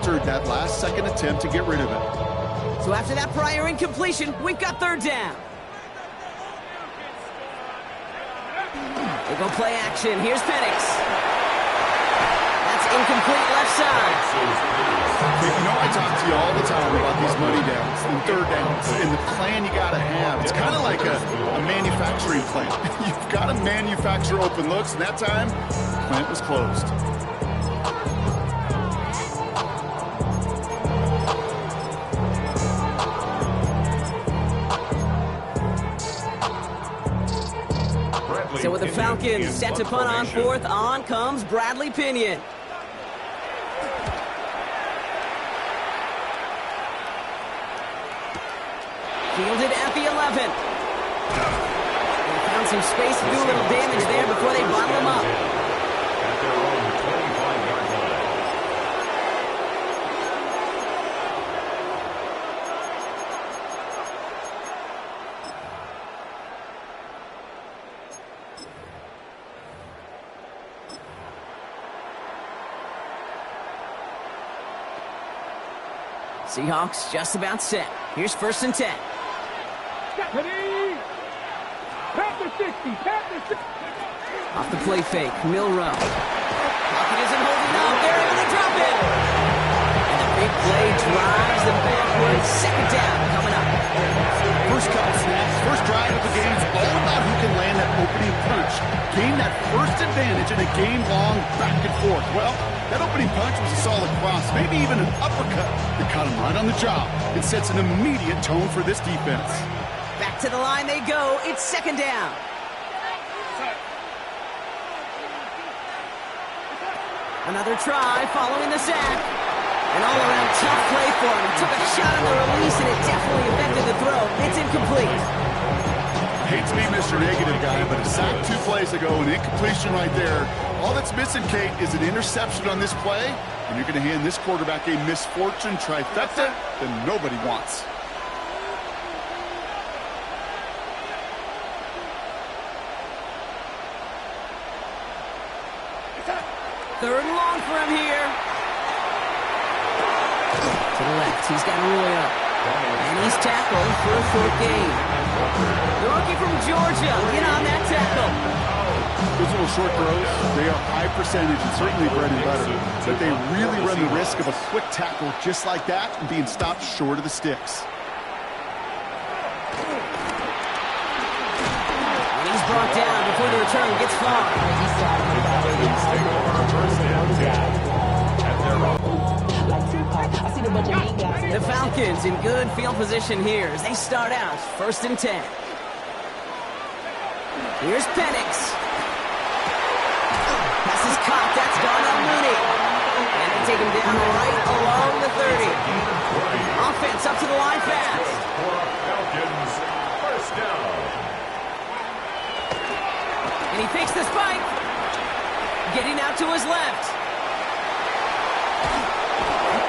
answered that last-second attempt to get rid of it. So after that prior incompletion, we've got third down. They go play action. Here's Penix. That's incomplete left side. You know, I talk to you all the time about these money downs and third downs and the plan you got to have. It's kind of like a manufacturing plant. You've got to manufacture open looks, and that time, the plant was closed. So with the Falcons set to punt on fourth, on comes Bradley Pinion. Fielded at the 11. They found some space to do a little damage there before they bottle him up. At their own 25-yard line. Seahawks just about set. Here's 1st and 10. Off the play fake, Milrow. Pocket isn't holding up. They're able to drop it. And a big play drives them backwards. Second down coming up. First couple snaps, first drive of the game is all about who can land that opening punch. Gain that first advantage in a game-long back and forth. Well, that opening punch was a solid cross, maybe even an uppercut that caught him right on the job. It sets an immediate tone for this defense. Back to the line they go. It's second down. Another try following the sack. An all-around tough play for him. He took a shot on the release, and it definitely affected the throw. It's incomplete. Hate to be Mr. Negative guy, but a sack 2 plays ago, an incompletion right there. All that's missing, Kate, is an interception on this play, and you're going to hand this quarterback a misfortune trifecta that nobody wants. Third and long for him here. To the left, he's got Roy up. And he's tackled for a 4th gain. The rookie from Georgia, get on that tackle. Those little short throws, they are high percentage and certainly bread and butter, but they really run the risk of a quick tackle just like that and being stopped short of the sticks. And he's brought down before the return gets far. The Falcons in good field position here as they start out 1st and 10. Here's Penix. Pass is caught. That's gone on Mooney. And they take him down right along the 30. Offense up to the line fast. Falcons, first down. And he fakes the spike. Getting out to his left.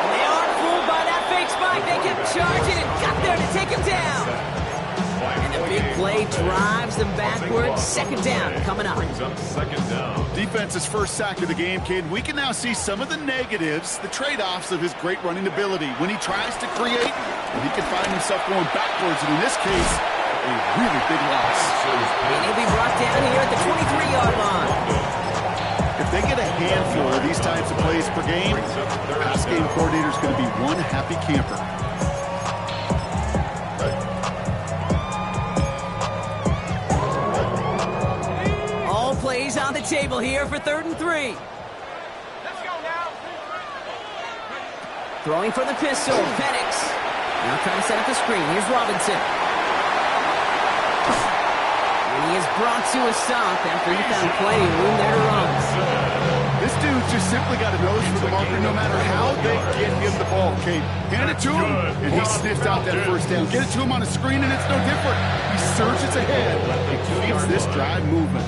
And they aren't fooled by that fake spike. They kept charging and got there to take him down. And the big play drives them backwards. Second down coming up. Brings up second down. Defense's first sack of the game, kid. We can now see some of the negatives, the trade-offs of his great running ability. When he tries to create, he can find himself going backwards, and in this case, a really big loss. And he'll be brought down here at the 23-yard line. If they get a handful of these types of plays per game, the pass game coordinator is going to be one happy camper. All plays on the table here for 3rd and 3. Let's go now. Throwing for the pistol, Penix. Now trying to set up the screen. Here's Robinson. And he is brought to a stop after he found plenty of room there to run. This dude just simply got a nose for the marker no matter how they get him the ball, Kate. Hand it to him, and he sniffed out that first down. Get it to him on a screen, and it's no different. He surges ahead and keeps this drive moving.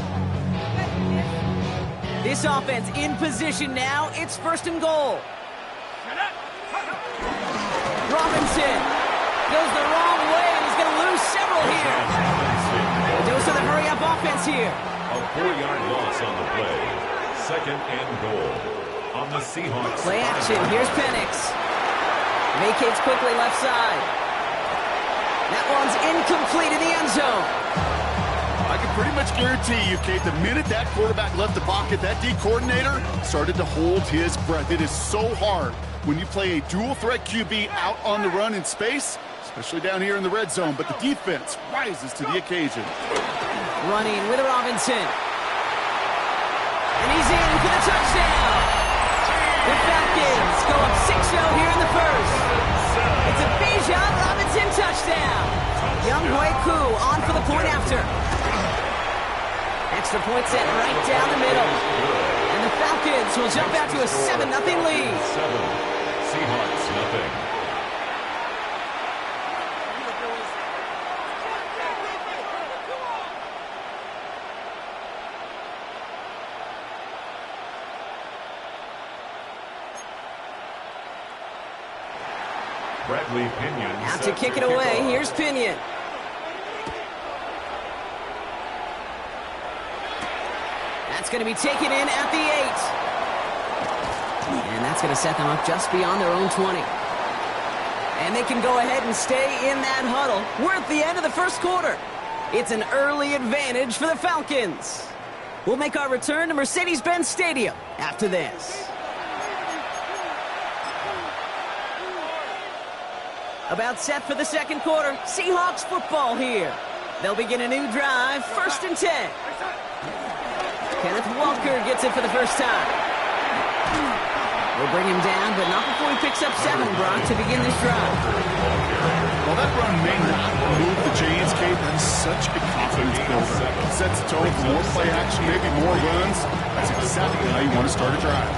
This offense in position now. It's 1st and goal. Robinson goes the wrong way, and he's going to lose several here. We'll do it to the hurry-up offense here. A 4-yard loss on the play. Second and goal on the Seahawks. Play action. Here's Penix. Vacates quickly left side. That one's incomplete in the end zone. I can pretty much guarantee you, Kate, the minute that quarterback left the pocket, that D coordinator started to hold his breath. It is so hard when you play a dual-threat QB out on the run in space, especially down here in the red zone, but the defense rises to the occasion. Running with Robinson. And he's in for the touchdown. The Falcons go up 6-0 here in the first. It's a Bijan Robinson touchdown. Young Koo on for the point after. Extra point set right down the middle. And the Falcons will jump out to a 7-0 lead. 7. Seahawks, nothing. Bradley Pinion. Out to kick it away. Here's Pinion. That's going to be taken in at the 8. And that's going to set them up just beyond their own 20. And they can go ahead and stay in that huddle. We're at the end of the first quarter. It's an early advantage for the Falcons. We'll make our return to Mercedes-Benz Stadium after this. About set for the second quarter. Seahawks football here. They'll begin a new drive, 1st and 10. Kenneth Walker gets it for the first time. We'll bring him down, but not before he picks up 7, Brock, to begin this drive. Well, that run may not move the chains, Kate. That's such a confidence builder. Sets the tone for more play action, maybe more runs. That's exactly how you want to start a drive.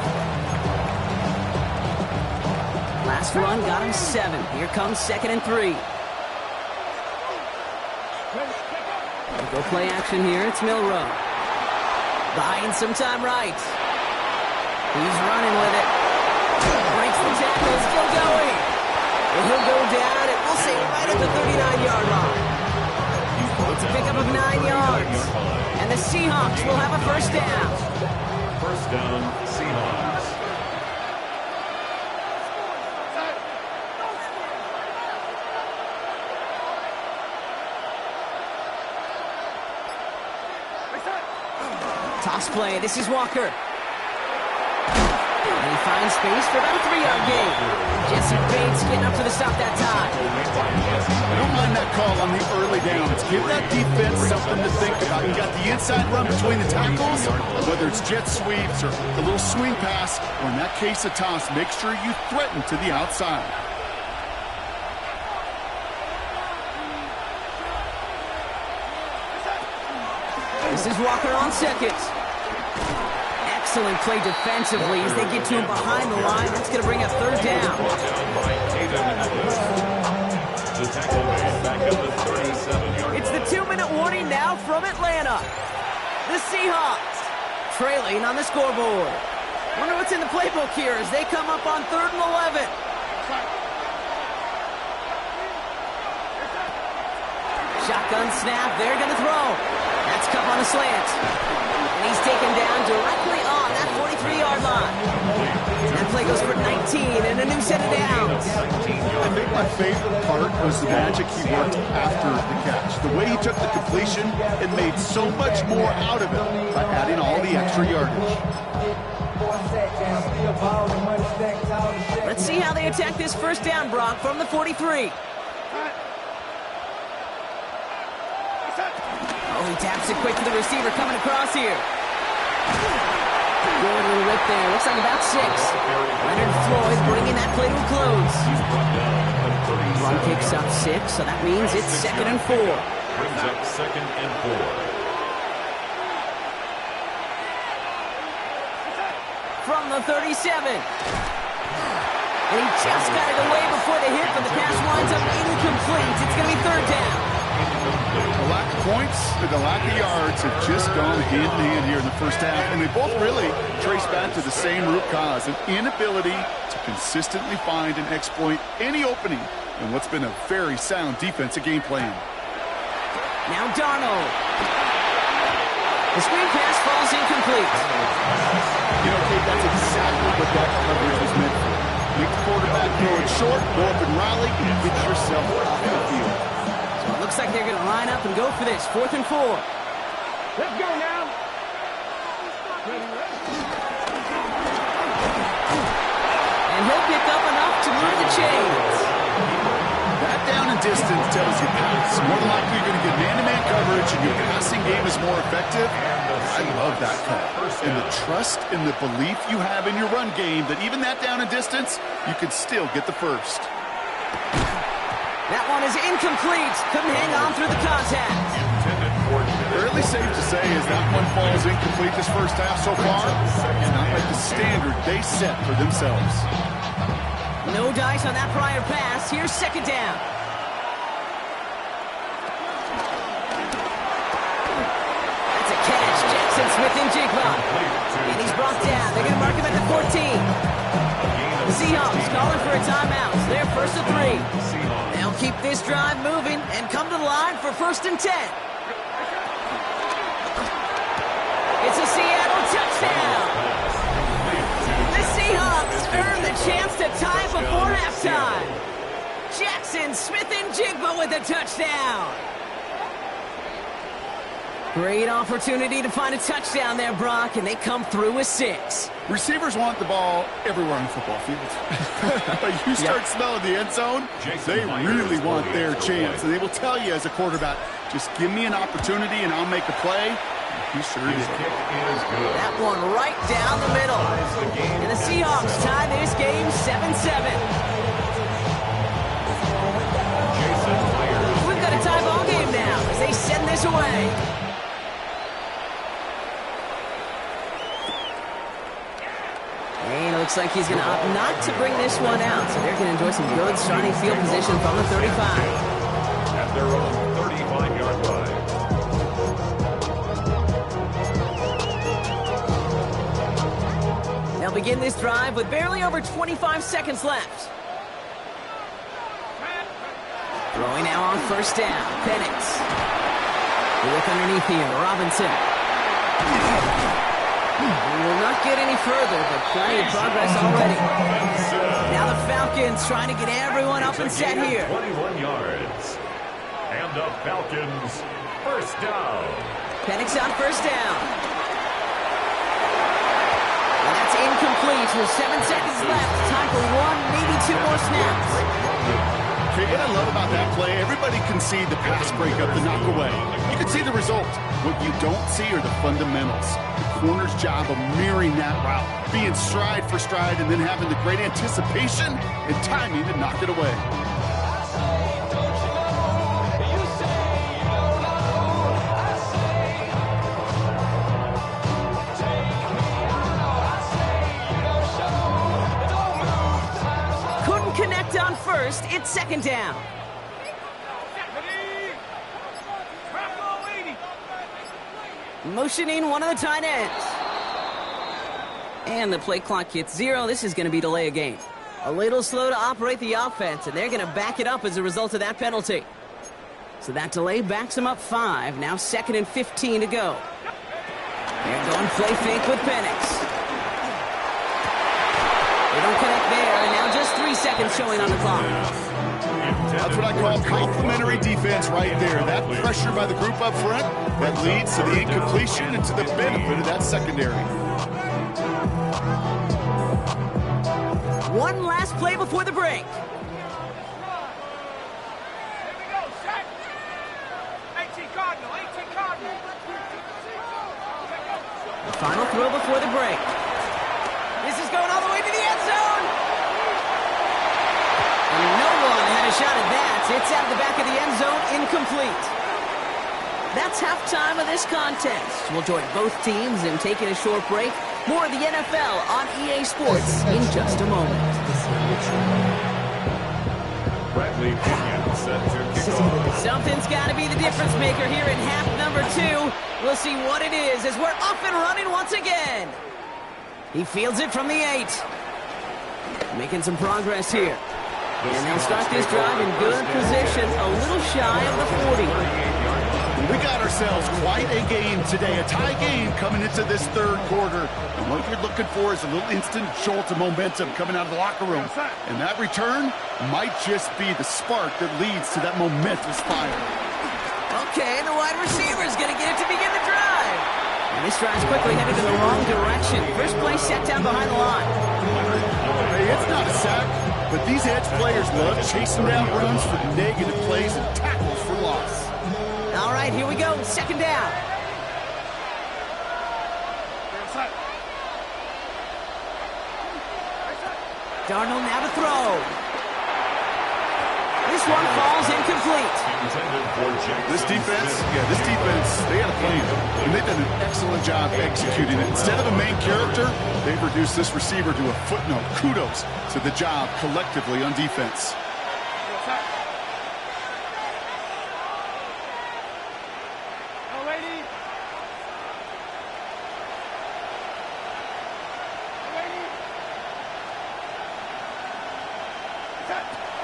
Last run got him 7. Here comes 2nd and 3. We'll go play action here. It's Milroe. Buying some time right. He's running with it. Breaks the tackle, still going. And he'll go down, and we'll say right at the 39-yard line. It's a pickup of 9 yards. And the Seahawks will have a first down. First down, Seahawks. Toss play. This is Walker. And he finds space for about a 3-yard gain. Jesse Bates getting up to the stop that time. I don't mind that call on the early downs. Give that defense something to think about. You got the inside run between the tackles, whether it's jet sweeps or a little swing pass, or in that case a toss, make sure you threaten to the outside. This is Walker on 2nd. Excellent play defensively as they get to him behind the line. That's going to bring up 3rd down. The tackle made back at the 37-yard. It's the 2-minute warning now from Atlanta. The Seahawks trailing on the scoreboard. Wonder what's in the playbook here as they come up on 3rd and 11. Shotgun snap. They're going to throw. That's Kupp on a slant. And he's taken down directly on that 43-yard line. That play goes for 19 and a new set of downs. I think my favorite part was the magic he worked after the catch. The way he took the completion and made so much more out of it by adding all the extra yardage. Let's see how they attack this first down, Brock, from the 43. Oh, he taps it quick to the receiver coming across here. Good little rip there. Looks like about 6. Leonard Floyd bringing that play to a close. Run picks up 6, so that means it's 2nd and 4. Brings up 2nd and 4. From the 37. And he just got it away before the hit, but the pass winds up incomplete. It's going to be 3rd down. The lack of points and the lack of yards have just gone hand in hand here in the first half, and they both really trace back to the same root cause, an inability to consistently find and exploit any opening in what's been a very sound defensive game plan. Now Darnold. The screen pass falls incomplete. You know, Kate, that's exactly what that coverage was meant for. Make the quarterback throw it short, go up and rally, and get yourself off the field. So it looks like they're going to line up and go for this. 4th and 4. Let's go now. And he'll pick up enough to move the chains. That down and distance tells you pass. More than likely you're going to get man-to-man coverage and your passing game is more effective. I love that cut. And the trust and the belief you have in your run game that even that down and distance, you can still get the first. That one is incomplete. Couldn't hang on through the contact. Fairly safe to say as that one falls incomplete this first half so far. It's not like the standard they set for themselves. No dice on that prior pass. Here's 2nd down. That's a catch. Jackson Smith-Njigba. And he's brought down. They're going to mark him at the 14. The Seahawks calling for a timeout. They're 1st and 3. They'll keep this drive moving and come to the line for 1st and 10. It's a Seattle touchdown. The Seahawks earn the chance to tie before halftime. Jackson Smith-Njigba with a touchdown. Great opportunity to find a touchdown there, Brock, and they come through with 6. Receivers want the ball everywhere on the football field. But you start smelling the end zone, they really want their chance. And they will tell you as a quarterback, just give me an opportunity and I'll make a play. He sure did. That one right down the middle. And the Seahawks tie this game 7-7. We've got a tie ball game now as they send this away. And it looks like he's going to opt not to bring this one out. So they're going to enjoy some good starting field position from the 35. At their own 35-yard line. They'll begin this drive with barely over 25 seconds left. Throwing now on 1st down. Penix. They look underneath here. Robinson. He will not get any further, but plenty of progress already. Now the Falcons trying to get everyone up and set here. 21 yards. And the Falcons 1st down. Penix on 1st down. And that's incomplete with 7 seconds left. Time for 1, maybe 2 more snaps. Okay, what I love about that play, everybody can see the pass breakup, the knock away. You can see the result. What you don't see are the fundamentals. The corner's job of mirroring that route, being stride for stride, and then having the great anticipation and timing to knock it away. Connect on 1st, it's 2nd down. Motioning one of the tight ends. And the play clock hits 0. This is going to be delay a game. A little slow to operate the offense, and they're going to back it up as a result of that penalty. So that delay backs them up 5. Now 2nd and 15 to go. They're going play fake with Penix. They don't connect there, and now just 3 seconds showing on the clock. That's what I call complimentary defense right there. That pressure by the group up front, that leads to the incompletion and to the benefit of that secondary. One last play before the break. The final throw before the break. This is going all the way to the end zone. And no one had a shot at that. It's out of the back of the end zone, incomplete. That's halftime of this contest. We'll join both teams in taking a short break. More of the NFL on EA Sports in just a moment. Bradley Pinion set to kick off. Something's got to be the difference maker here in half number 2. We'll see what it is as we're off and running once again. He fields it from the 8. Making some progress here. And they'll start this drive in good position, a little shy of the 40. We got ourselves quite a game today, a tie game coming into this third quarter. And what you're looking for is a little instant jolt of momentum coming out of the locker room. And that return might just be the spark that leads to that momentous fire. Okay, the wide receiver's going to get it to begin the drive. And this drive's quickly headed in the wrong direction. First play set down behind the line. Hey, it's not a sack, but these edge players love chasing down runs for negative plays and tackles for loss. All right, here we go. Second down. Darnold now to throw. This one falls incomplete. This defense, they got a plan. And they've done an excellent job executing it. Instead of a main character, they've reduced this receiver to a footnote. Kudos to the job collectively on defense.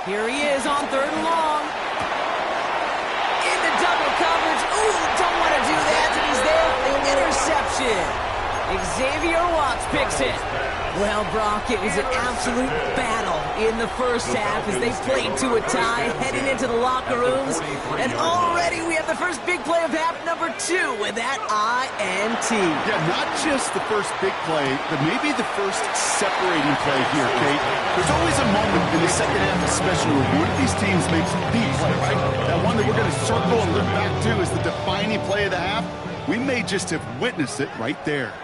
Here he is on third and long. In the double coverage. Ooh, don't want to do that, and he's there for the interception. Xavier Watts picks it. Well, Brock, it was an absolute battle in the first half as they played to a tie, heading into the locker rooms. And already we have the first big play of half number 2 with that INT. Yeah, not just the first big play, but maybe the first separating play here, Kate. There's always a moment in the second half, especially where one of these teams makes the play, right? That one that we're going to circle and look back to is the defining play of the half. We may just have witnessed it right there.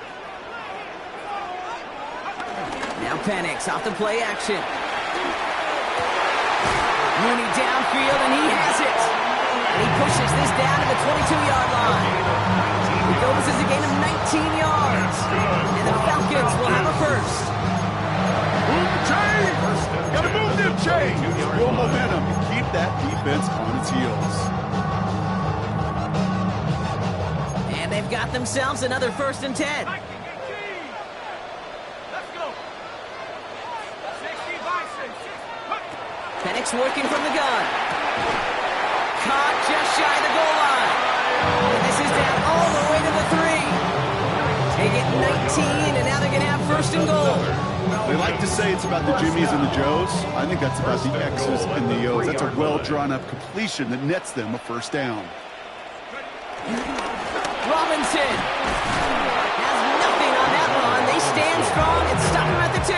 Now Penix off the play action. Mooney downfield, and he has it. And he pushes this down to the 22-yard line. It goes as a gain of 19 yards. And the Falcons will have a first. Move the chain! Gotta move them chains! Real momentum and keep that defense on its heels. And they've got themselves another 1st and 10. Penix working from the gun. Caught just shy of the goal line. And this is down all the way to the 3. They get 19, and now they're going to have 1st and goal. They like to say it's about the Jimmies and the Joes. I think that's about the X's and the O's. That's a well-drawn-up completion that nets them a 1st down. Robinson has nothing on that run. They stand strong and stop him at the 2.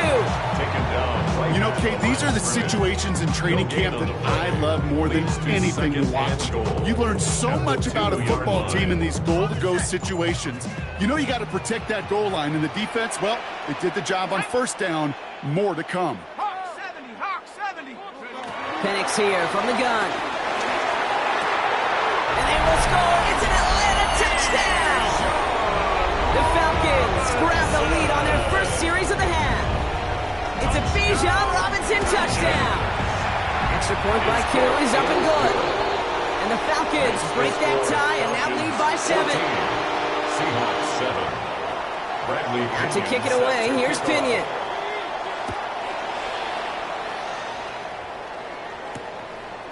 You know, Kate, these are the situations in training camp that I love more than anything to watch. You learn so much about a football team in these goal-to-go situations. You know you got to protect that goal line, and the defense, well, they did the job on 1st down. More to come. Hawk 70, Hawk 70. Penix here from the gun. And they will score. It's an Atlanta touchdown. The Falcons grab the lead on their first series of the half. It's a Bijan Robinson touchdown. Extra point by Q is up and good. And the Falcons break that tie and now lead by 7. Seahawks 7. Bradley Out to kick it away, here's Pinion.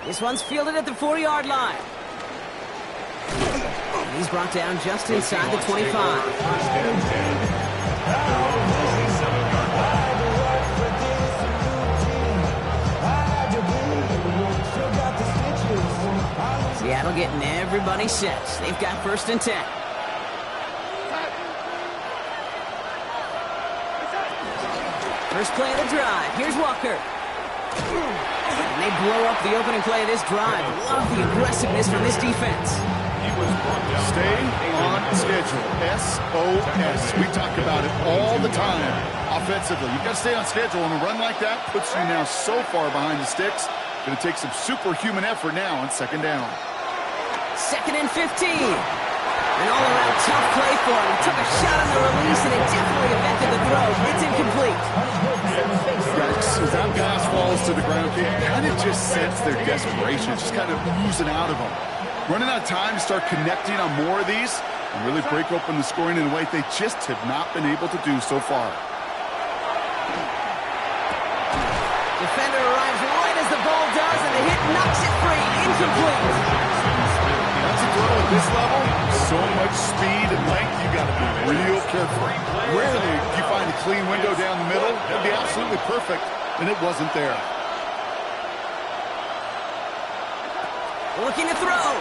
This one's fielded at the 4-yard line. And he's brought down just inside the 25. First and 10. Seattle getting everybody set. They've got 1st and 10. First play of the drive. Here's Walker. And they blow up the opening play of this drive. Love the aggressiveness from this defense. Stay on schedule. SOS. We talk about it all the time offensively. You've got to stay on schedule, and a run like that puts you now so far behind the sticks. Going to take some superhuman effort now on 2nd down. 2nd and 15. An all-around tough play for him. He took a shot on the release, and it definitely affected the throw. It's incomplete. As that pass falls to the ground, you kind of just sense their desperation. Just kind of oozing out of them. Running out of time to start connecting on more of these and really break open the scoring in a way they just have not been able to do so far. Defender arrives right as the ball does, and the hit knocks it free. Incomplete. That's a throw at this level, so much speed and length, you got to be real careful. Rarely do you find a clean window down the middle. It'd be absolutely perfect, and it wasn't there. Looking to throw.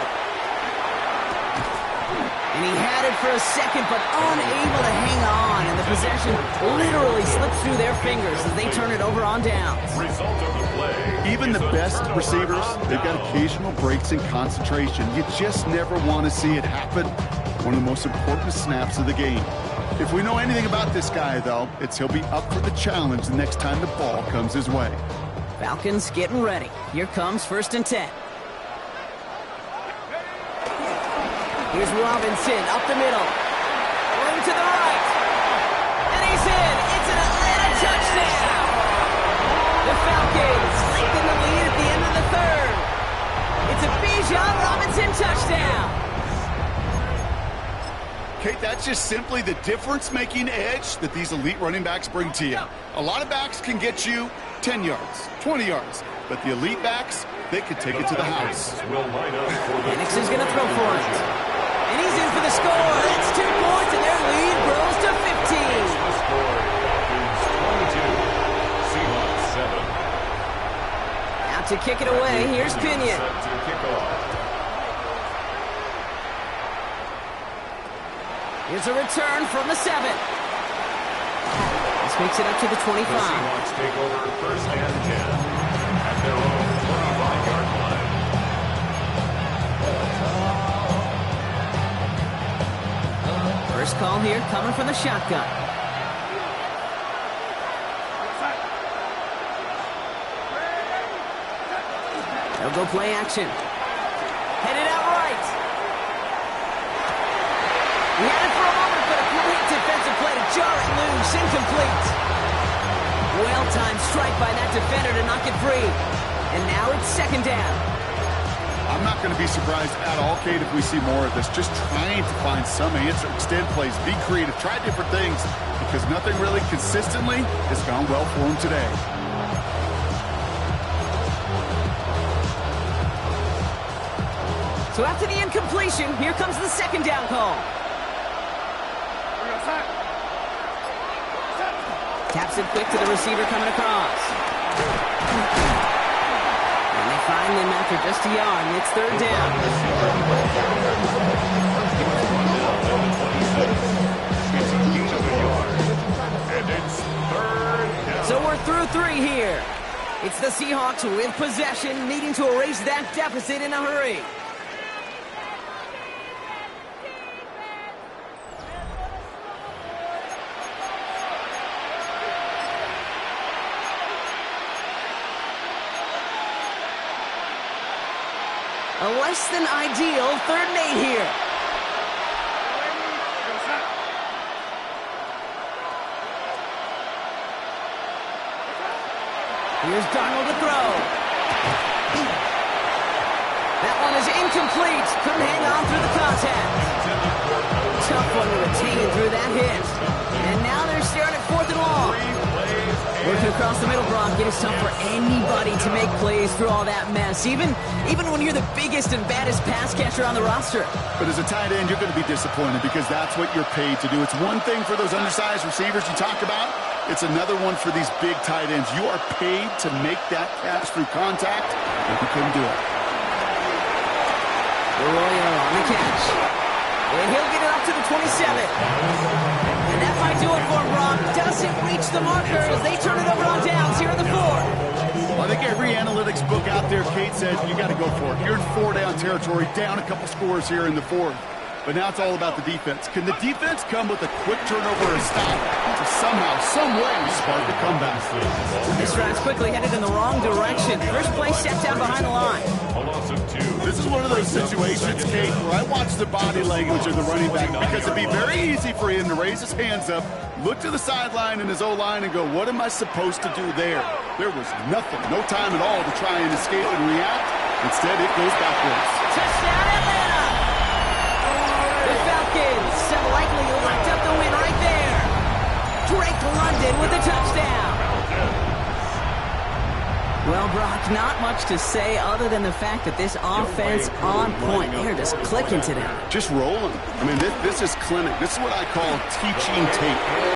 And he had it for a second, but unable to hang on. And the possession literally slips through their fingers as they turn it over on downs. Result of the play. Even the best receivers, they've got occasional breaks in concentration. You just never want to see it happen. One of the most important snaps of the game. If we know anything about this guy, though, it's he'll be up for the challenge the next time the ball comes his way. Falcons getting ready. Here comes 1st and 10. Here's Robinson up the middle. Wing to the right. And he's in. It's an Atlanta touchdown. The Falcons lengthen the lead at the end of the 3rd. It's a Bijan Robinson touchdown. Kate, that's just simply the difference-making edge that these elite running backs bring to you. A lot of backs can get you 10 yards, 20 yards, but the elite backs, they could take it to the house. Penix is going to throw for it. And he's in for the score. That's 2 points, and their lead grows to 15. Out to kick it away, here's Pinion. Here's a return from the 7. This makes it up to the 25. The Seahawks take over 1st and 10 at their own 25-yard line. First call here coming from the shotgun. They'll go play action. Headed out right. He had it for a moment, but a great defensive play to jar it loose. Incomplete. Well-timed strike by that defender to knock it free. And now it's 2nd down. I'm not going to be surprised at all, Kate, if we see more of this. Just trying to find some answer, extend plays, be creative, try different things, because nothing really consistently has gone well for him today. So after the incompletion, here comes the 2nd down call. Taps it quick to the receiver coming across. And they find him after just a yard, and it's 3rd down. And it's 3rd down. So we're through 3 here. It's the Seahawks with possession, needing to erase that deficit in a hurry. A less than ideal 3rd and 8 here. Here's Darnold to throw. That one is incomplete. Couldn't hang on through the contact. Tough one to retain through that hit. And now they're staring at 4th and long. Working across the middle, Brock. It is tough for anybody to make plays through all that mess, even when you're the biggest and baddest pass catcher on the roster. But as a tight end, you're going to be disappointed because that's what you're paid to do. It's one thing for those undersized receivers you talk about. It's another one for these big tight ends. You are paid to make that catch through contact, and you couldn't do it. Arroyo on the catch. And he'll get it up to the 27. And that might do it for him, Brock. Doesn't reach the marker as they turn it over on downs here in the 4th. Well, I think every analytics book out there, Kate, says you got to go for it. You're in 4-down territory, down a couple scores here in the 4th. But now it's all about the defense. Can the defense come with a quick turnover and stop to somehow, some way spark a comeback? This drive's quickly headed in the wrong direction. First play set down behind the line. A loss of 2. This is one of those situations, Kate, where I watch the body language of the running back because it'd be very easy for him to raise his hands up, look to the sideline in his O-line and go, what am I supposed to do there? There was nothing, no time at all to try and escape and react. Instead, it goes backwards. Touchdown, Atlanta! The Falcons have likely locked up the win right there. Drake London with a touchdown. Well, Brock, not much to say other than the fact that this offense on point. They're just clicking today. Just rolling. I mean, this is clinic. This is what I call teaching tape.